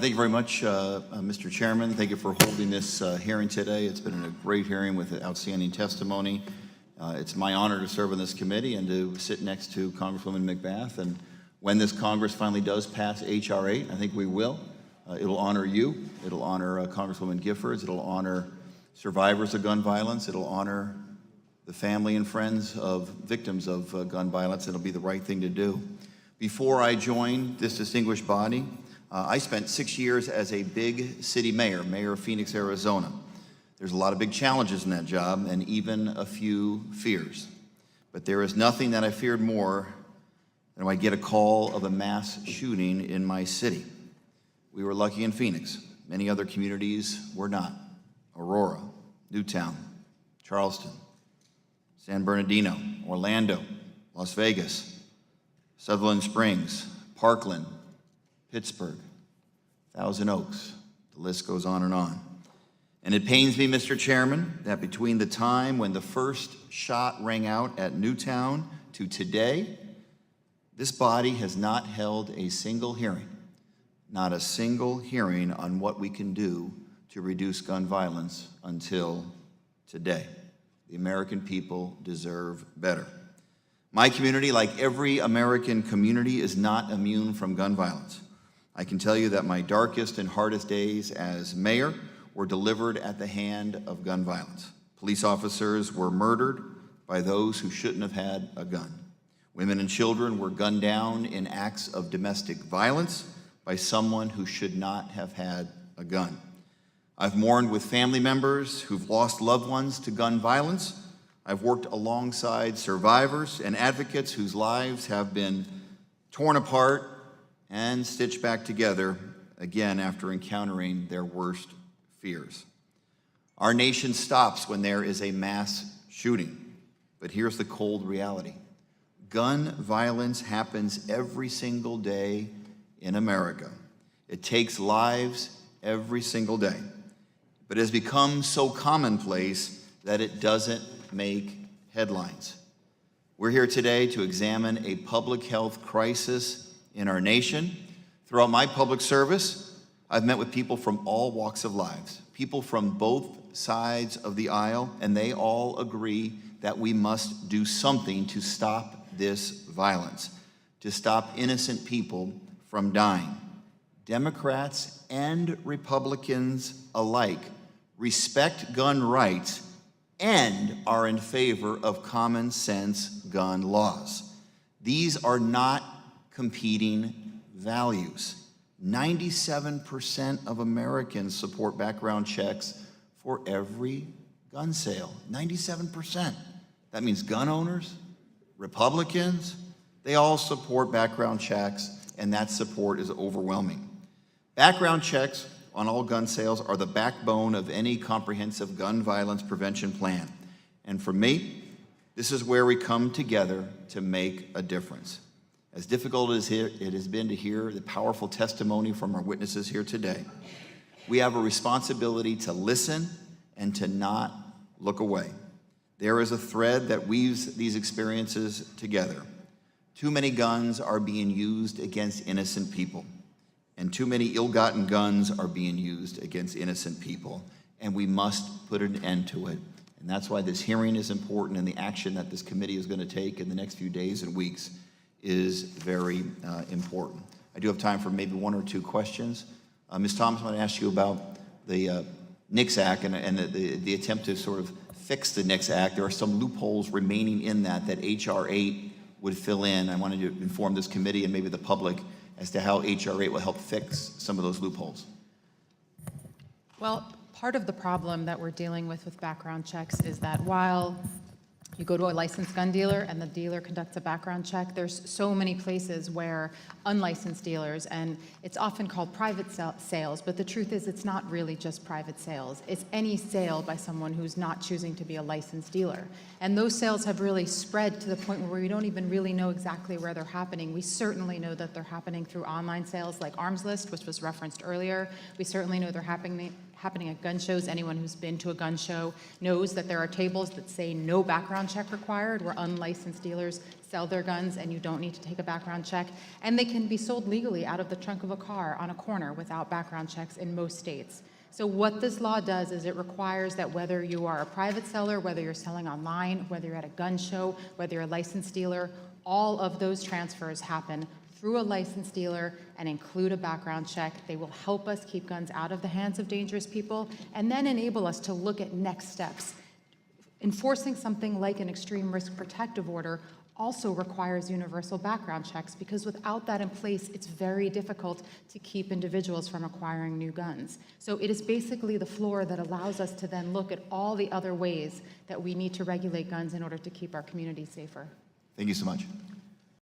Thank you very much, Mr. Chairman. Thank you for holding this hearing today. It's been a great hearing with outstanding testimony. It's my honor to serve on this committee and to sit next to Congresswoman McBath. And when this Congress finally does pass H.R. 8, I think we will, it'll honor you. It'll honor Congresswoman Giffords. It'll honor survivors of gun violence. It'll honor the family and friends of victims of gun violence. It'll be the right thing to do. Before I joined this distinguished body, I spent 6 years as a big city mayor, mayor of Phoenix, Arizona. There's a lot of big challenges in that job and even a few fears. But there is nothing that I feared more than when I get a call of a mass shooting in my city. We were lucky in Phoenix. Many other communities were not. Aurora, Newtown, Charleston, San Bernardino, Orlando, Las Vegas, Sutherland Springs, Parkland, Pittsburgh, Thousand Oaks, the list goes on and on. And it pains me, Mr. Chairman, that between the time when the first shot rang out at Newtown to today, this body has not held a single hearing, not a single hearing on what we can do to reduce gun violence until today. The American people deserve better. My community, like every American community, is not immune from gun violence. I can tell you that my darkest and hardest days as mayor were delivered at the hand of gun violence. Police officers were murdered by those who shouldn't have had a gun. Women and children were gunned down in acts of domestic violence by someone who should not have had a gun. I've mourned with family members who've lost loved ones to gun violence. I've worked alongside survivors and advocates whose lives have been torn apart and stitched back together again after encountering their worst fears. Our nation stops when there is a mass shooting, but here's the cold reality. Gun violence happens every single day in America. It takes lives every single day, but it has become so commonplace that it doesn't make headlines. We're here today to examine a public health crisis in our nation. Throughout my public service, I've met with people from all walks of lives, people from both sides of the aisle, and they all agree that we must do something to stop this violence, to stop innocent people from dying. Democrats and Republicans alike respect gun rights and are in favor of common sense gun laws. These are not competing values. 97% of Americans support background checks for every gun sale. 97%. That means gun owners, Republicans, they all support background checks, and that support is overwhelming. Background checks on all gun sales are the backbone of any comprehensive gun violence prevention plan. And for me, this is where we come together to make a difference. As difficult as it has been to hear the powerful testimony from our witnesses here today, we have a responsibility to listen and to not look away. There is a thread that weaves these experiences together. Too many guns are being used against innocent people, and too many ill-gotten guns are being used against innocent people, and we must put an end to it. And that's why this hearing is important, and the action that this committee is going to take in the next few days and weeks is very important. I do have time for maybe one or two questions. Ms. Thomas, I want to ask you about the NICS Act and the attempt to sort of fix the NICS Act. There are some loopholes remaining in that H.R. 8 would fill in. I wanted to inform this committee and maybe the public as to how H.R. 8 will help fix some of those loopholes. Well, part of the problem that we're dealing with background checks is that while you go to a licensed gun dealer and the dealer conducts a background check, there's so many places where unlicensed dealers, and it's often called private sales, but the truth is it's not really just private sales. It's any sale by someone who's not choosing to be a licensed dealer. And those sales have really spread to the point where we don't even really know exactly where they're happening. We certainly know that they're happening through online sales like Arms List, which was referenced earlier. We certainly know they're happening happening at gun shows. Anyone who's been to a gun show knows that there are tables that say no background check required, where unlicensed dealers sell their guns and you don't need to take a background check. And they can be sold legally out of the trunk of a car on a corner without background checks in most states. So what this law does is it requires that whether you are a private seller, whether you're selling online, whether you're at a gun show, whether you're a licensed dealer, all of those transfers happen through a licensed dealer and include a background check. They will help us keep guns out of the hands of dangerous people and then enable us to look at next steps. Enforcing something like an extreme risk protective order also requires universal background checks, because without that in place, it's very difficult to keep individuals from acquiring new guns. So it is basically the floor that allows us to then look at all the other ways that we need to regulate guns in order to keep our communities safer. Thank you so much.